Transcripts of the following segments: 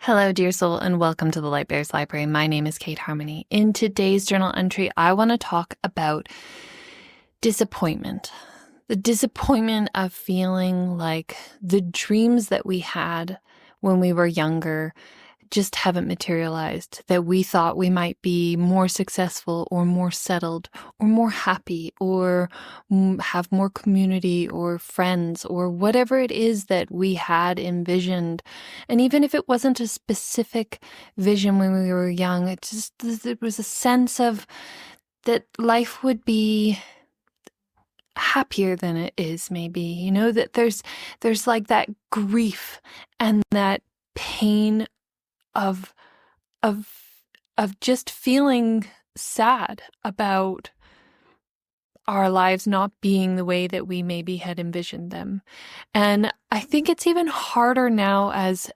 Hello, dear soul, and welcome to the Lightbearer's Library. My name is Kate Harmony. In today's journal entry, I want to talk about disappointment. The disappointment of feeling like the dreams that we had when we were younger just haven't materialized, that we thought we might be more successful or more settled or more happy or have more community or friends or whatever it is that we had envisioned. And even if it wasn't a specific vision when we were young, there was a sense of that life would be happier than it is, maybe, that there's like that grief and that pain of just feeling sad about our lives not being the way that we maybe had envisioned them. And I think it's even harder now as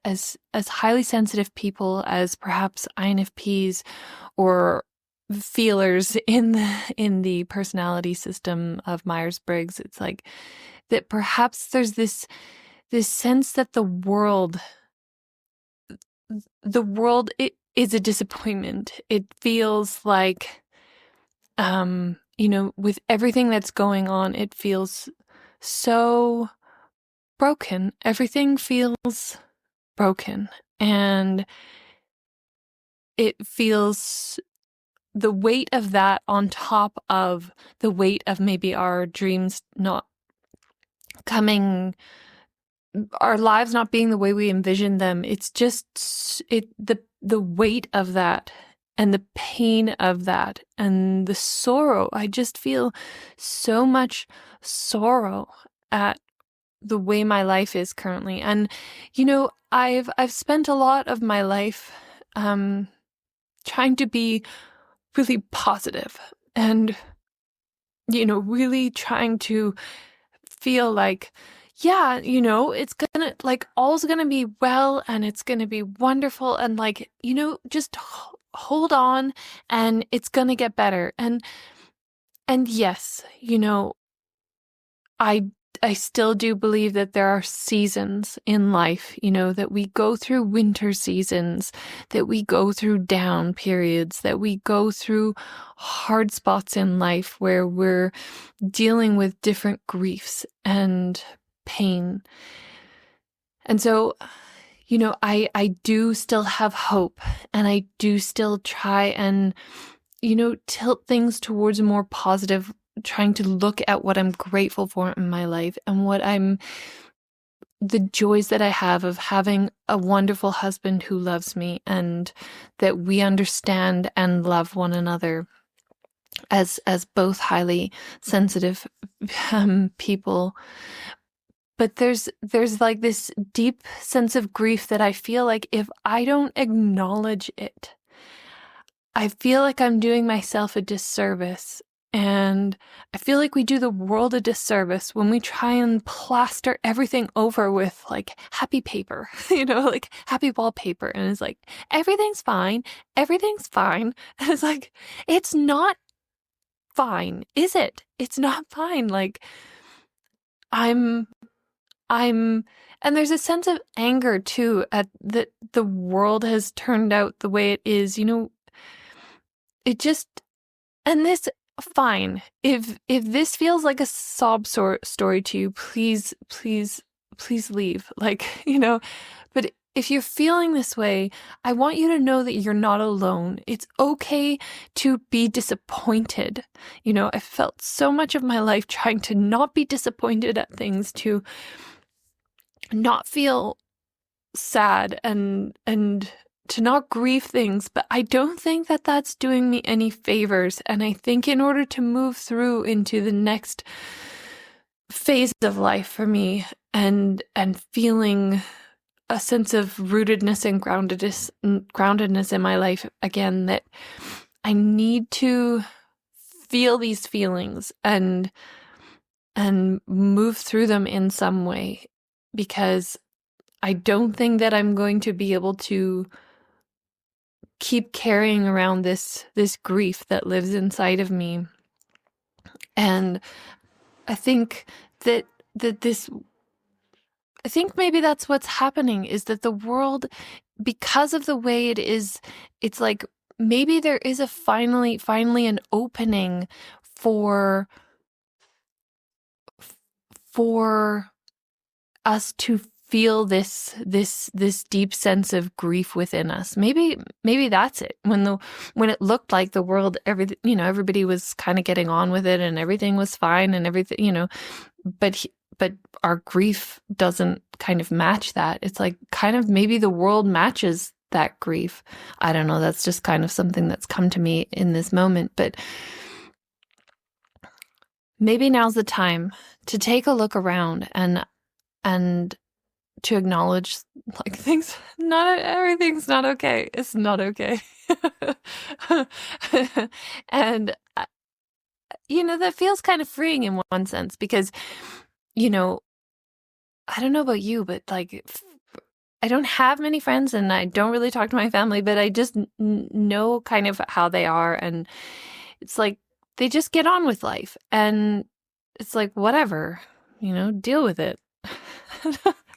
highly sensitive people, as perhaps INFPs or feelers in the personality system of Myers-Briggs. It's like that perhaps there's this sense that the world it is a disappointment. It feels like, with everything that's going on, it feels so broken. Everything feels broken. And it feels the weight of that on top of the weight of maybe our dreams not coming, our lives not being the way we envisioned them. It's just the weight of that and the pain of that and the sorrow. I just feel so much sorrow at the way my life is currently. And I've spent a lot of my life trying to be really positive and really trying to feel like, yeah, it's gonna, like, all's gonna be well and it's gonna be wonderful and, like, just hold on and it's gonna get better. And yes, I still do believe that there are seasons in life, that we go through winter seasons, that we go through down periods, that we go through hard spots in life where we're dealing with different griefs and pain. And so, I do still have hope, and I do still try and, tilt things towards a more positive, trying to look at what I'm grateful for in my life and the joys that I have of having a wonderful husband who loves me and that we understand and love one another as both highly sensitive people. But there's like this deep sense of grief that I feel like if I don't acknowledge it, I feel like I'm doing myself a disservice. And I feel like we do the world a disservice when we try and plaster everything over with like happy paper, like happy wallpaper. And it's like, everything's fine. Everything's fine. And it's like, it's not fine, is it? It's not fine. Like, and there's a sense of anger too at that the world has turned out the way it is, it just, and this, fine. If this feels like a sob story to you, please leave. Like, but if you're feeling this way, I want you to know that you're not alone. It's okay to be disappointed. I felt so much of my life trying to not be disappointed at things, to not feel sad and to not grieve things, but I don't think that that's doing me any favors. And I think in order to move through into the next phase of life for me and feeling a sense of rootedness and groundedness in my life again, that I need to feel these feelings and move through them in some way, because I don't think that I'm going to be able to keep carrying around this grief that lives inside of me. And I think that this I think maybe that's what's happening, is that the world, because of the way it is, it's like maybe there is a finally an opening for us to feel this deep sense of grief within us. Maybe that's it. When it looked like the world, everybody was kind of getting on with it and everything was fine and everything, but our grief doesn't kind of match that. It's like kind of maybe the world matches that grief. I don't know. That's just kind of something that's come to me in this moment. But maybe now's the time to take a look around and to acknowledge, like, everything's not okay. It's not okay. And that feels kind of freeing in one sense, because I don't know about you, but like, I don't have many friends and I don't really talk to my family, but I just know kind of how they are. And it's like, they just get on with life, and it's like, whatever, deal with it.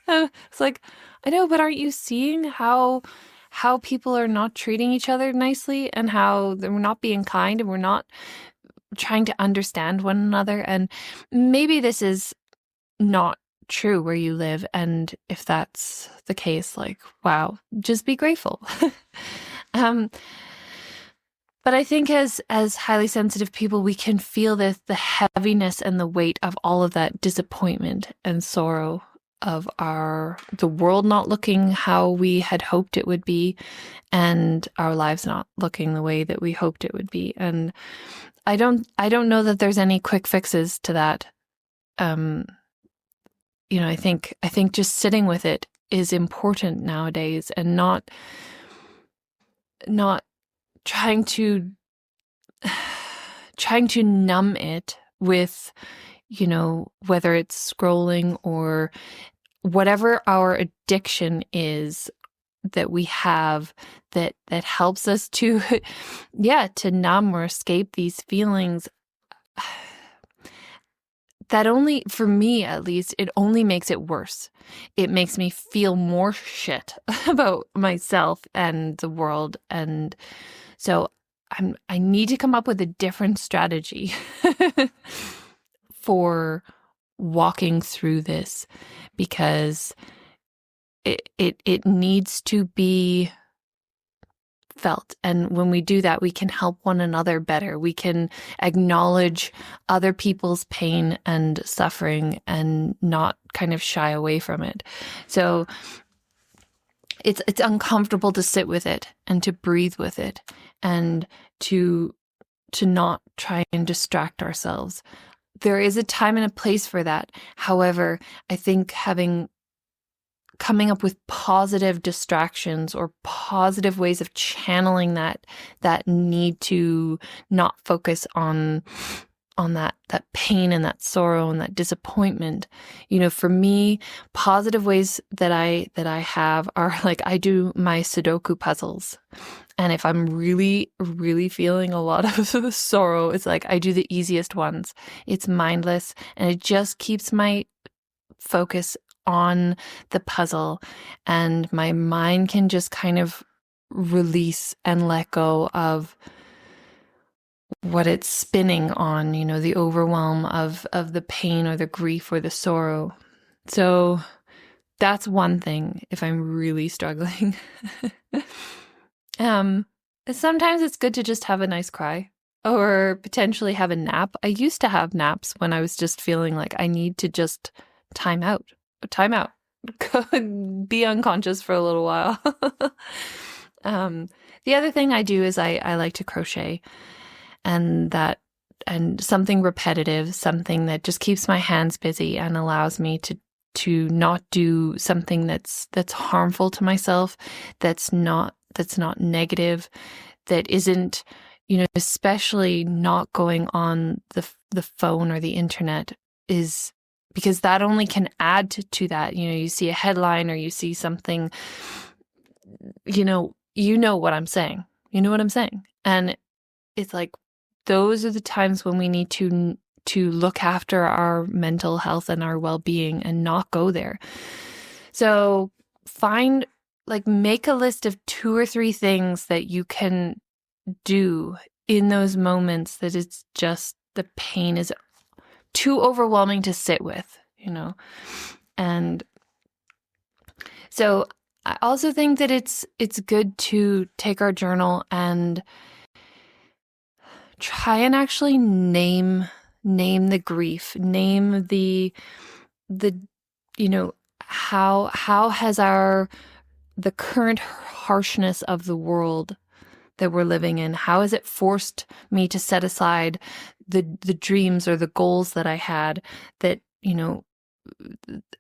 It's like, I know, but aren't you seeing how people are not treating each other nicely, and how we're not being kind, and we're not trying to understand one another? And maybe this is not true where you live, and if that's the case, like, wow, just be grateful. But I think as highly sensitive people, we can feel the heaviness and the weight of all of that disappointment and sorrow of the world not looking how we had hoped it would be, and our lives not looking the way that we hoped it would be. And I don't know that there's any quick fixes to that. I think just sitting with it is important nowadays, and not trying to numb it with, whether it's scrolling or whatever our addiction is that we have that helps us to numb or escape these feelings. That only, for me at least, it only makes it worse. It makes me feel more shit about myself and the world. And so I need to come up with a different strategy for walking through this, because it needs to be felt. And when we do that, we can help one another better. We can acknowledge other people's pain and suffering and not kind of shy away from it. So it's uncomfortable to sit with it and to breathe with it, and to not try and distract ourselves. There is a time and a place for that. However, I think coming up with positive distractions or positive ways of channeling that need to not focus on that pain and that sorrow and that disappointment. For me, positive ways that I have are, like, I do my Sudoku puzzles. And if I'm really, really feeling a lot of sorrow, it's like I do the easiest ones. It's mindless, and it just keeps my focus on the puzzle, and my mind can just kind of release and let go of what it's spinning on, the overwhelm of the pain or the grief or the sorrow. So that's one thing if I'm really struggling. Sometimes it's good to just have a nice cry, or potentially have a nap. I used to have naps when I was just feeling like I need to just time out, be unconscious for a little while. The other thing I do is I like to crochet, and something repetitive, something that just keeps my hands busy and allows me to not do something that's harmful to myself, that's not negative, that isn't, especially not going on the phone or the internet, is because that only can add to that. You see a headline or you see something, you know what I'm saying. You know what I'm saying? And it's like, those are the times when we need to look after our mental health and our well-being and not go there. So make a list of 2 or 3 things that you can do in those moments that it's just the pain is too overwhelming to sit with, And so I also think that it's good to take our journal and try and actually name the grief, name the how has the current harshness of the world that we're living in, how has it forced me to set aside the dreams or the goals that I had, that,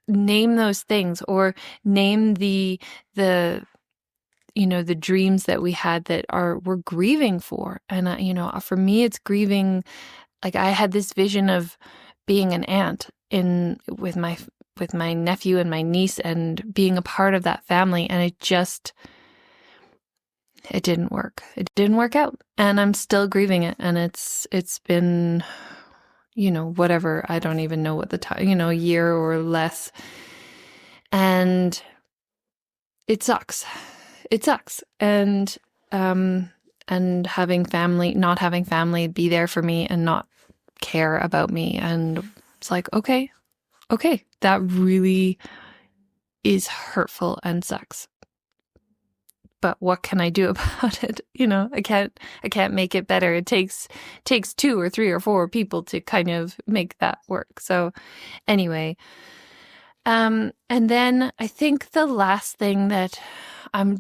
name those things, or name the dreams that we had that we're grieving for. And, for me, it's grieving. Like, I had this vision of being an aunt with my nephew and my niece and being a part of that family. And it didn't work. It didn't work out. And I'm still grieving it. And it's been, whatever, I don't even know what the time, a year or less. And it sucks. It sucks. And having family, not having family be there for me and not care about me. And it's like, okay, that really is hurtful and sucks. But what can I do about it? I can't make it better. It takes 2 or 3 or 4 people to kind of make that work. So anyway, and then I think the last thing that I'm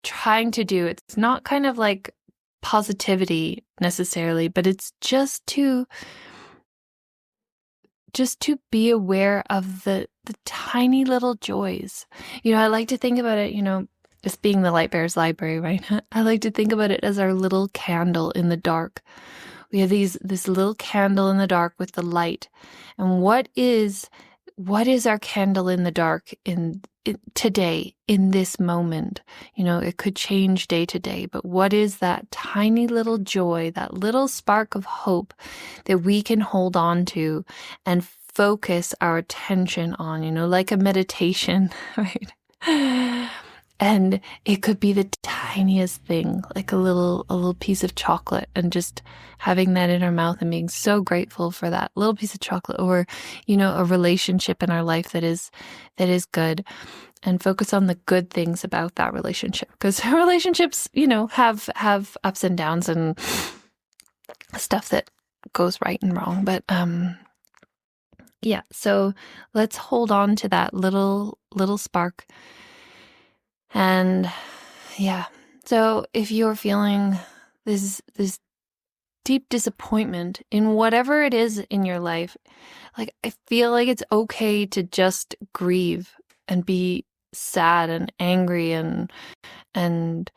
trying to do, it's not kind of like positivity necessarily, but it's just to be aware of the tiny little joys. I like to think about it, this being the Lightbearer's library, right? I like to think about it as our little candle in the dark. We have this little candle in the dark with the light. And what is our candle in the dark today, in this moment? It could change day to day, but what is that tiny little joy, that little spark of hope that we can hold on to and focus our attention on, like a meditation, right? And it could be the tiniest thing, like a little piece of chocolate, and just having that in our mouth and being so grateful for that little piece of chocolate, or, a relationship in our life that is good, and focus on the good things about that relationship. Because relationships, have ups and downs and stuff that goes right and wrong. But, yeah, so let's hold on to that little spark. And yeah, so if you're feeling this deep disappointment in whatever it is in your life, like, I feel like it's okay to just grieve and be sad and angry and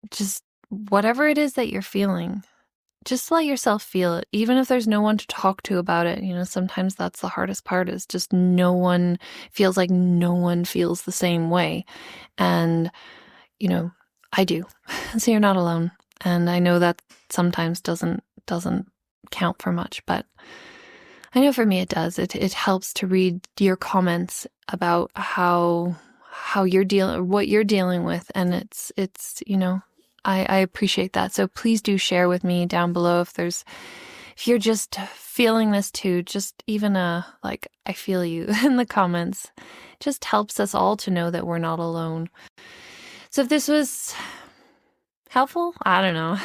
just whatever it is that you're feeling. Just let yourself feel it, even if there's no one to talk to about it. Sometimes that's the hardest part, is just no one feels the same way. And, I do. So you're not alone. And I know that sometimes doesn't count for much, but I know for me it does. It helps to read your comments about how what you're dealing with. And it's I appreciate that. So please do share with me down below if you're just feeling this too, just even I feel you in the comments. Just helps us all to know that we're not alone. So if this was helpful, I don't know,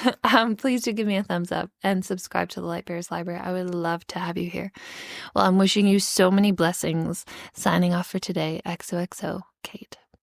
please do give me a thumbs up and subscribe to the Lightbearer's Library. I would love to have you here. Well, I'm wishing you so many blessings. Signing off for today. XOXO, Kate.